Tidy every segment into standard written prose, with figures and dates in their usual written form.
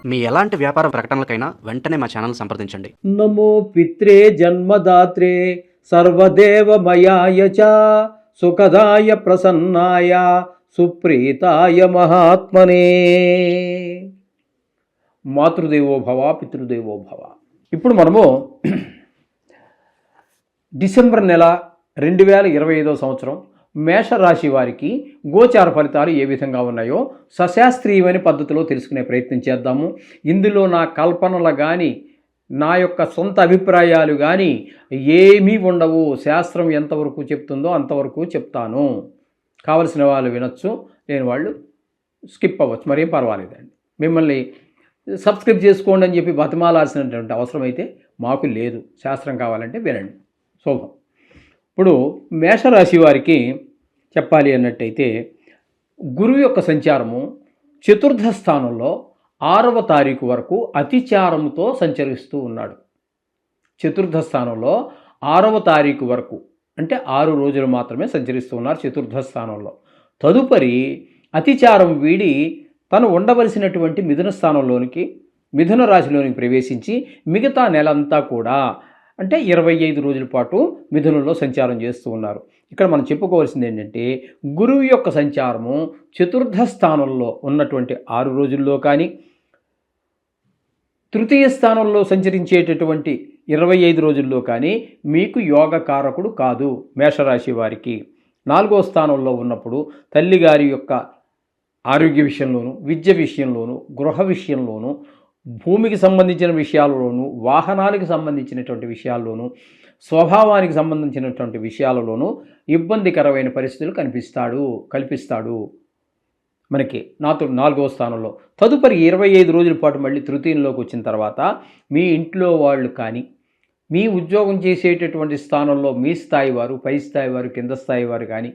మీ ఎలాంటి వ్యాపార ప్రకటనలకైనా వెంటనే మా ఛానల్ సంప్రదించండి. నమో పిత్రే జన్మదాత్రే సర్వదేవమయాయ చ సుఖదాయ ప్రసన్నాయ సుప్రీతాయ మహాత్మనే. మాతృదేవో భవ పితృదేవో భవ. ఇప్పుడు మనము డిసెంబర్ నెల 2025 సంవత్సరం మేషరాశి వారికి గోచార ఫలితాలు ఏ విధంగా ఉన్నాయో సశాస్త్రీయమైన పద్ధతిలో తెలుసుకునే ప్రయత్నం చేద్దాము. ఇందులో నా కల్పనలు కానీ నా యొక్క సొంత అభిప్రాయాలు కానీ ఏమీ ఉండవు. శాస్త్రం ఎంతవరకు చెప్తుందో అంతవరకు చెప్తాను. కావలసిన వాళ్ళు వినొచ్చు, లేని వాళ్ళు స్కిప్ అవ్వచ్చు, మరేం పర్వాలేదండి. మిమ్మల్ని సబ్స్క్రైబ్ చేసుకోండి అని చెప్పి బతిమాలాల్సినటువంటి అవసరం అయితే మాకు లేదు. శాస్త్రం కావాలంటే వినండి, శుభం. ఇప్పుడు మేషరాశి వారికి చెప్పాలి అన్నట్టయితే గురువు యొక్క సంచారము చతుర్థ స్థానంలో 6వ తారీఖు వరకు అతిచారంతో సంచరిస్తూ ఉన్నాడు. చతుర్థ స్థానంలో 6వ తారీఖు వరకు అంటే 6 రోజులు మాత్రమే సంచరిస్తూ ఉన్నారు చతుర్థ స్థానంలో. తదుపరి అతిచారం వీడి తను ఉండవలసినటువంటి మిథున స్థానంలోనికి, మిథున రాశిలోనికి ప్రవేశించి మిగతా నెలంతా కూడా అంటే 25 రోజుల పాటు మిథునంలో సంచారం చేస్తూ ఉన్నారు. ఇక్కడ మనం చెప్పుకోవాల్సింది ఏంటంటే గురువు యొక్క సంచారము చతుర్థ స్థానంలో ఉన్నటువంటి 6 రోజుల్లో కానీ, తృతీయ స్థానంలో సంచరించేటటువంటి 25 రోజుల్లో కానీ మీకు యోగకారకుడు కాదు. మేషరాశి వారికి 4వ స్థానంలో ఉన్నప్పుడు తల్లిగారి యొక్క ఆరోగ్య విషయంలోనూ, విద్య విషయంలోనూ, గృహ విషయంలోనూ, భూమికి సంబంధించిన విషయాలలోనూ, వాహనాలకు సంబంధించినటువంటి విషయాల్లోనూ, స్వభావానికి సంబంధించినటువంటి విషయాలలోనూ ఇబ్బందికరమైన పరిస్థితులు కల్పిస్తాడు మనకి 4వ స్థానంలో. తదుపరి 25 రోజుల పాటు మళ్ళీ తృతీయంలోకి వచ్చిన తర్వాత మీ ఇంట్లో వాళ్ళు కానీ, మీ ఉద్యోగం చేసేటటువంటి స్థానంలో మీ స్థాయి వారు, పై స్థాయి వారు, కింద స్థాయి వారు కానీ,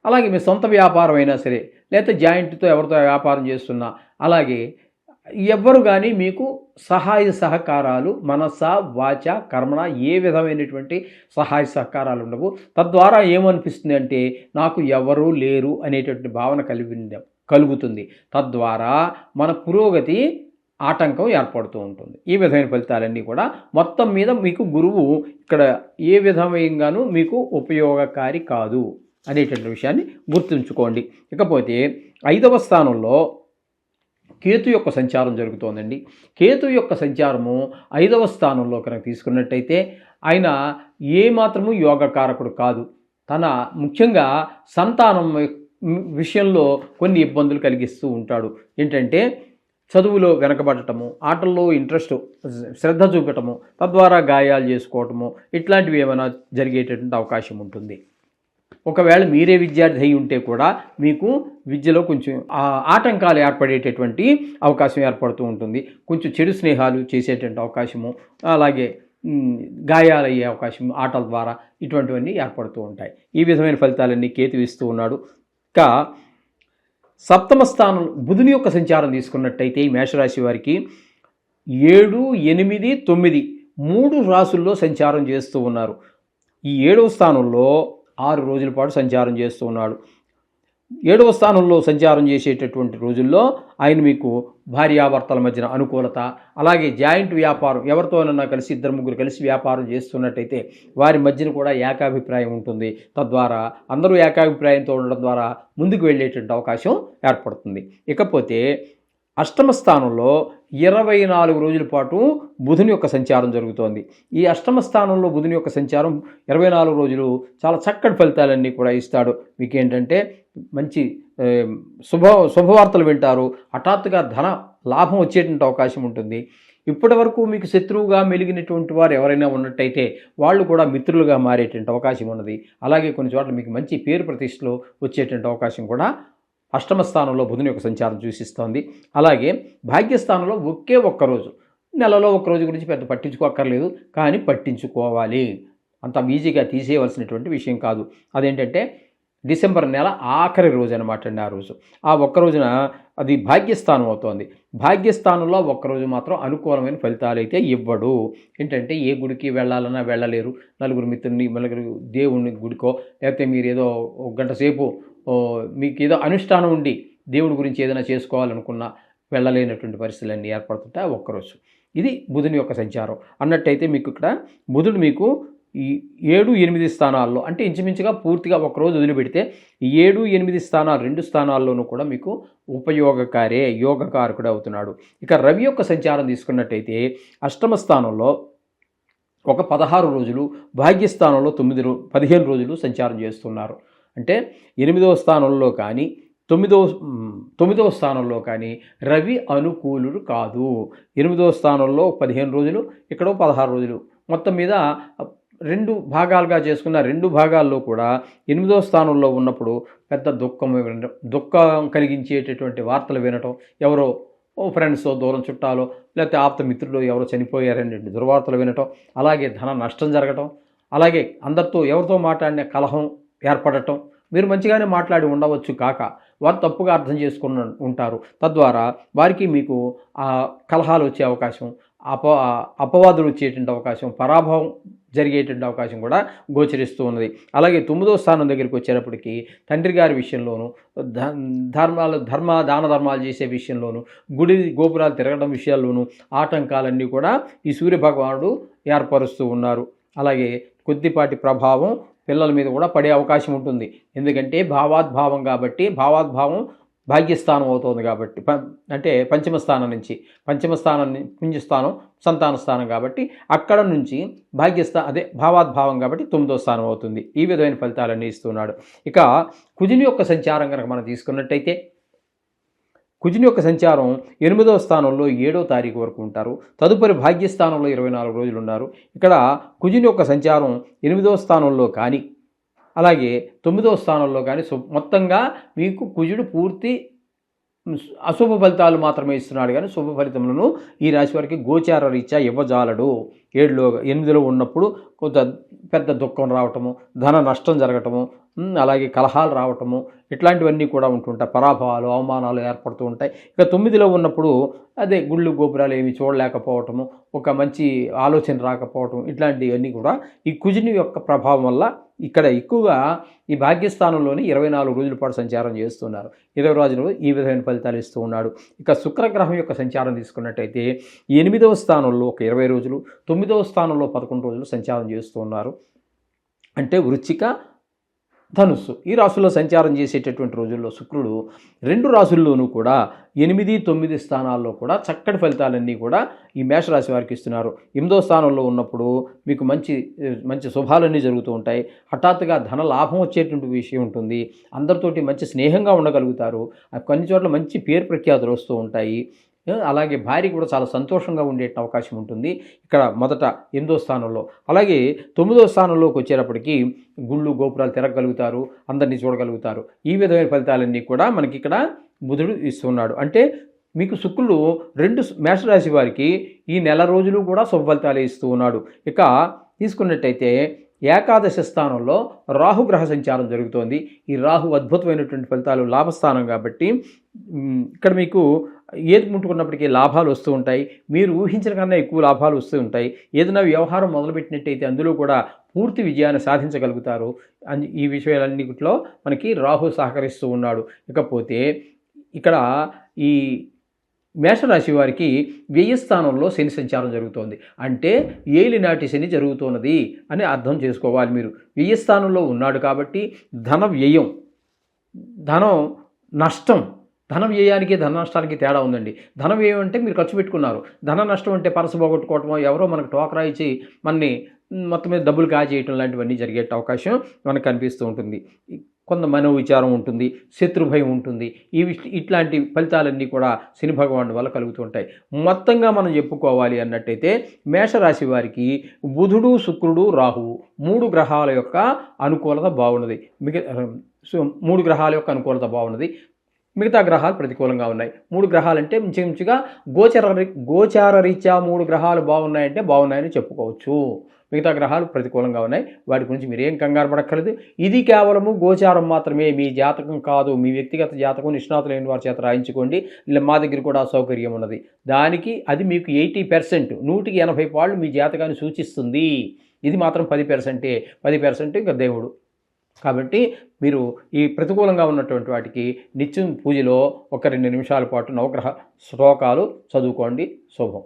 అలాగే మీ సొంత వ్యాపారం అయినా సరే, లేకపోతే జాయింట్తో ఎవరితో వ్యాపారం చేస్తున్నా, అలాగే ఎవ్వరు కానీ మీకు సహాయ సహకారాలు మనస వాచ కర్మణ ఏ విధమైనటువంటి సహాయ సహకారాలు ఉండవు. తద్వారా ఏమనిపిస్తుంది అంటే నాకు ఎవరూ లేరు అనేటువంటి భావన కలుగుతుంది. తద్వారా మన పురోగతి ఆటంకం ఏర్పడుతూ ఉంటుంది. ఈ విధమైన ఫలితాలన్నీ కూడా మొత్తం మీద మీకు గురువు ఇక్కడ ఏ విధంగానూ మీకు ఉపయోగకారి కాదు అనేటువంటి విషయాన్ని గుర్తుంచుకోండి. ఇకపోతే 5వ స్థానంలో కేతు యొక్క సంచారం జరుగుతోందండి. కేతు యొక్క సంచారము 5వ స్థానంలో కనుక తీసుకున్నట్టయితే ఆయన ఏమాత్రము యోగకారకుడు కాదు. తన ముఖ్యంగా సంతానం విషయంలో కొన్ని ఇబ్బందులు కలిగిస్తూ ఉంటాడు. ఏంటంటే చదువులో వెనకబడటము, ఆటల్లో శ్రద్ధ చూపటము, తద్వారా గాయాలు చేసుకోవటము, ఇట్లాంటివి ఏమైనా జరిగేటటువంటి అవకాశం ఉంటుంది. ఒకవేళ మీరే విద్యార్థి అయి ఉంటే కూడా మీకు విద్యలో కొంచెం ఆటంకాలు ఏర్పడేటటువంటి అవకాశం ఏర్పడుతూ ఉంటుంది. కొంచెం చెడు స్నేహాలు చేసేటువంటి అవకాశము, అలాగే గాయాలయ్యే అవకాశం ఆటల ద్వారా, ఇటువంటివన్నీ ఏర్పడుతూ ఉంటాయి. ఈ విధమైన ఫలితాలన్నీ కేతు ఇస్తూ ఉన్నాడు. ఇంకా 7వ స్థానం బుధుని యొక్క సంచారం తీసుకున్నట్టయితే ఈ మేషరాశి వారికి 7, 8, 9 3 రాసుల్లో సంచారం చేస్తూ ఉన్నారు. ఈ 7వ స్థానంలో 6 రోజుల పాటు సంచారం చేస్తూ ఉన్నాడు. 7వ స్థానంలో సంచారం చేసేటటువంటి రోజుల్లో ఆయన మీకు భార్యాభర్తల మధ్యన అనుకూలత, అలాగే జాయింట్ వ్యాపారం ఎవరితోనన్నా కలిసి 2-3 కలిసి వ్యాపారం చేస్తున్నట్టయితే వారి మధ్యన కూడా ఏకాభిప్రాయం ఉంటుంది. తద్వారా అందరూ ఏకాభిప్రాయంతో ఉండడం ద్వారా ముందుకు వెళ్ళేటువంటి అవకాశం ఏర్పడుతుంది. ఇకపోతే 8వ స్థానంలో 24 రోజుల పాటు బుధుని యొక్క సంచారం జరుగుతోంది. ఈ 8వ స్థానంలో బుధుని యొక్క సంచారం 24 రోజులు చాలా చక్కటి ఫలితాలన్నీ కూడా ఇస్తాడు. మీకేంటంటే మంచి శుభవార్తలు వింటారు, హఠాత్తుగా ధన లాభం వచ్చేటువంటి అవకాశం ఉంటుంది. ఇప్పటి వరకు మీకు శత్రువుగా మెలిగినటువంటి వారు ఎవరైనా ఉన్నట్టయితే వాళ్ళు కూడా మిత్రులుగా మారేటువంటి అవకాశం ఉన్నది. అలాగే కొన్ని చోట్ల మీకు మంచి పేరు ప్రతిష్టలు వచ్చేటువంటి అవకాశం కూడా 8వ స్థానంలో బుధుని యొక్క సంచారం సూచిస్తోంది. అలాగే భాగ్యస్థానంలో ఒకే ఒక్కరోజు, నెలలో ఒక్కరోజు గురించి పెద్ద పట్టించుకోక్కర్లేదు, కానీ పట్టించుకోవాలి. అంత ఈజీగా తీసేయవలసినటువంటి విషయం కాదు. అదేంటంటే డిసెంబర్ నెల ఆఖరి రోజు అనమాట అండి. ఆ రోజు ఆ ఒక్కరోజున అది భాగ్యస్థానం అవుతోంది. భాగ్యస్థానంలో ఒక్కరోజు మాత్రం అనుకూలమైన ఫలితాలు అయితే ఇవ్వడు. ఏంటంటే ఏ గుడికి వెళ్ళాలన్నా వెళ్ళలేరు. నలుగురు మిత్రుని, దేవుని గుడికో, లేకపోతే మీరు ఏదో 1 గంట సేపు మీకు ఏదో అనుష్ఠానం ఉండి దేవుడి గురించి ఏదైనా చేసుకోవాలనుకున్నా, వెళ్ళలేనటువంటి పరిస్థితులన్నీ ఏర్పడుతుంటాయి ఆ ఒక్కరోజు. ఇది బుధుని యొక్క సంచారం. అన్నట్టయితే మీకు ఇక్కడ బుధుడు మీకు ఈ 7-8 స్థానాల్లో అంటే ఇంచుమించుగా పూర్తిగా ఒకరోజు వదిలిపెడితే 7-8 స్థానాలు 2 స్థానాల్లోనూ కూడా మీకు ఉపయోగకారే యోగకారకుడు అవుతున్నాడు. ఇక రవి యొక్క సంచారం తీసుకున్నట్టయితే అష్టమ స్థానంలో ఒక 16 రోజులు, భాగ్యస్థానంలో 15 రోజులు సంచారం చేస్తున్నారు. అంటే 8వ స్థానంలో కానీ 9వ స్థానంలో కానీ రవి అనుకూలుడు కాదు. 8వ స్థానంలో 15 రోజులు, ఇక్కడో 16 రోజులు, మొత్తం మీద 2 భాగాలుగా చేసుకున్న 2 భాగాల్లో కూడా 8వ స్థానంలో ఉన్నప్పుడు పెద్ద దుఃఖం కలిగించేటటువంటి వార్తలు వినటం, ఎవరో ఫ్రెండ్స్ దూరం చుట్టాలో లేకపోతే ఆప్త మిత్రులు ఎవరో చనిపోయారని దుర్వార్తలు వినటం, అలాగే ధన నష్టం జరగటం, అలాగే అందరితో ఎవరితో మాట్లాడిన కలహం ఏర్పడటం. మీరు మంచిగానే మాట్లాడి ఉండవచ్చు కాక వారు తప్పుగా అర్థం చేసుకుని ఉంటారు. తద్వారా వారికి మీకు కలహాలు వచ్చే అవకాశం, అపవాదులు వచ్చేటువంటి అవకాశం, పరాభవం జరిగేటువంటి అవకాశం కూడా గోచరిస్తూ ఉన్నది. అలాగే 9వ స్థానం దగ్గరికి వచ్చేటప్పటికి తండ్రి గారి విషయంలోనూ, దాన ధర్మాలు చేసే విషయంలోనూ, గుడి గోపురాలు తిరగడం విషయాల్లోనూ ఆటంకాలన్నీ కూడా ఈ సూర్యభగవానుడు ఏర్పరుస్తూ ఉన్నారు. అలాగే కొద్దిపాటి ప్రభావం పిల్లల మీద కూడా పడే అవకాశం ఉంటుంది. ఎందుకంటే భావాద్భావం కాబట్టి, భావాద్భావం భాగ్యస్థానం అవుతుంది కాబట్టి, అంటే పంచమ స్థానం పుంజస్థానం సంతాన స్థానం కాబట్టి అక్కడ నుంచి భావాద్భావం కాబట్టి 9వ స్థానం అవుతుంది. ఈ విధమైన ఫలితాలన్నీ ఇస్తున్నాడు. ఇక కుజుని యొక్క సంచారం కనుక మనం తీసుకున్నట్టయితే కుజుని యొక్క సంచారం 8వ స్థానంలో 7వ తారీఖు వరకు ఉంటారు. తదుపరి భాగ్యస్థానంలో 24 రోజులు ఉన్నారు. ఇక్కడ కుజుని యొక్క సంచారం 8వ స్థానంలో కానీ అలాగే 9వ స్థానంలో కానీ మొత్తంగా మీకు కుజుడు పూర్తి అశుభ ఫలితాలు మాత్రమే ఇస్తున్నాడు, కానీ శుభ ఫలితములను ఈ రాశి వారికి గోచార రీత్యా ఇవ్వజాలడు. 8లో ఉన్నప్పుడు కొంత పెద్ద దుఃఖం రావటము, ధన నష్టం జరగటము, అలాగే కలహాలు రావటము, ఇట్లాంటివన్నీ కూడా ఉంటుంటాయి. పరాభవాలు, అవమానాలు ఏర్పడుతూ ఉంటాయి. ఇక 9లో ఉన్నప్పుడు అదే గుళ్ళు గోపురాలు ఏమి చూడలేకపోవటము, ఒక మంచి ఆలోచన రాకపోవటం, ఇట్లాంటివన్నీ కూడా ఈ కుజుని యొక్క ప్రభావం వల్ల ఇక్కడ ఎక్కువగా ఈ భాగ్యస్థానంలోని 24 రోజుల పాటు సంచారం చేస్తున్నారు. 20 రోజులు ఈ విధమైన ఫలితాలు ఇస్తూ ఉన్నాడు. ఇక శుక్రగ్రహం యొక్క సంచారం తీసుకున్నట్టయితే 8వ స్థానంలో ఒక 20 రోజులు, 9వ స్థానంలో 11 రోజులు సంచారం చేస్తూ ఉన్నారు. అంటే వృశ్చిక, ధనుస్సు ఈ రాశుల్లో సంచారం చేసేటటువంటి రోజుల్లో శుక్రుడు 2 రాశుల్లోనూ కూడా 8, 9 స్థానాల్లో కూడా చక్కటి ఫలితాలన్నీ కూడా ఈ మేషరాశి వారికి ఇస్తున్నారు. 8వ స్థానంలో ఉన్నప్పుడు మీకు మంచి శుభాలన్నీ జరుగుతూ ఉంటాయి. హఠాత్తుగా ధన లాభం వచ్చేటువంటి విషయం ఉంటుంది. అందరితోటి మంచి స్నేహంగా ఉండగలుగుతారు. కొన్ని చోట్ల మంచి పేరు ప్రఖ్యాతులు వస్తూ ఉంటాయి. అలాగే భార్య కూడా చాలా సంతోషంగా ఉండే అవకాశం ఉంటుంది ఇక్కడ మొదట 8వ స్థానంలో. అలాగే 9వ స్థానంలోకి వచ్చేటప్పటికి గుళ్ళు గోపురాలు తిరగలుగుతారు, అందరినీ చూడగలుగుతారు. ఈ విధమైన ఫలితాలన్నీ కూడా మనకి ఇక్కడ బుధుడు ఇస్తున్నాడు. అంటే మీకు శుక్రుడు 2 మేషరాశి వారికి ఈ నెల రోజులు కూడా శుభ ఫలితాలు ఇస్తూ ఉన్నాడు. ఇక తీసుకున్నట్టయితే ఏకాదశ స్థానంలో రాహుగ్రహ సంచారం జరుగుతోంది. ఈ రాహు అద్భుతమైనటువంటి ఫలితాలు, లాభస్థానం కాబట్టి ఇక్కడ మీకు ఏది ముట్టుకున్నప్పటికీ లాభాలు వస్తూ ఉంటాయి. మీరు ఊహించిన కన్నా ఎక్కువ లాభాలు వస్తూ ఉంటాయి. ఏదైనా వ్యవహారం మొదలుపెట్టినట్టయితే అందులో కూడా పూర్తి విజయాన్ని సాధించగలుగుతారు. ఈ విషయాలన్నిటిలో మనకి రాహు సహకరిస్తూ ఉన్నాడు. ఇకపోతే ఇక్కడ ఈ మేషరాశి వారికి 10వ స్థానంలో శని సంచారం జరుగుతోంది. అంటే ఏలినాటి శని జరుగుతున్నది అని అర్థం చేసుకోవాలి. మీరు 10వ స్థానంలో ఉన్నాడు కాబట్టి ధన వ్యయం, ధనం నష్టం, ధన వ్యయానికి ధన నష్టానికి తేడా ఉందండి. ధన వ్యయం అంటే మీరు ఖర్చు పెట్టుకున్నారు, ధన నష్టం అంటే పరస పోగొట్టుకోవటమో, ఎవరో మనకు టోకరా ఇచ్చి మనని మొత్తం మీద డబ్బులు కాజేయటం లాంటివన్నీ జరిగే అవకాశం మనకు కనిపిస్తూ ఉంటుంది. కొంత మనోవిచారం ఉంటుంది, శత్రుభయం ఉంటుంది. ఇట్లాంటి ఫలితాలన్నీ కూడా శని భగవానుడి వల్ల కలుగుతూ ఉంటాయి. మొత్తంగా మనం చెప్పుకోవాలి అన్నట్టయితే మేషరాశి వారికి బుధుడు, శుక్రుడు, రాహువు 3 గ్రహాల యొక్క అనుకూలత బాగున్నది. 3 గ్రహాల యొక్క అనుకూలత బాగున్నది. మిగతా గ్రహాలు ప్రతికూలంగా ఉన్నాయి. 3 గ్రహాలంటే మించుగా గోచార రీత్యా 3 గ్రహాలు బాగున్నాయంటే బాగున్నాయని చెప్పుకోవచ్చు. మిగతా గ్రహాలు ప్రతికూలంగా ఉన్నాయి. వాటి గురించి మీరేం కంగారు పడక్కర్లేదు. ఇది కేవలము గోచారం మాత్రమే, మీ జాతకం కాదు. మీ వ్యక్తిగత జాతకం నిష్ణాతులైన వారి చేత రాయించుకోండి. మా దగ్గర కూడా సౌకర్యం ఉన్నది. దానికి అది మీకు 80%, 100కి 80 పాళ్ళు మీ జాతకాన్ని సూచిస్తుంది. ఇది మాత్రం 10%. 10% ఇంకా దేవుడు. కాబట్టి మీరు ఈ ప్రతికూలంగా ఉన్నటువంటి వాటికి నిత్యం పూజలో ఒక 2 నిమిషాల పాటు నవగ్రహ శ్లోకాలు చదువుకోండి. శుభం.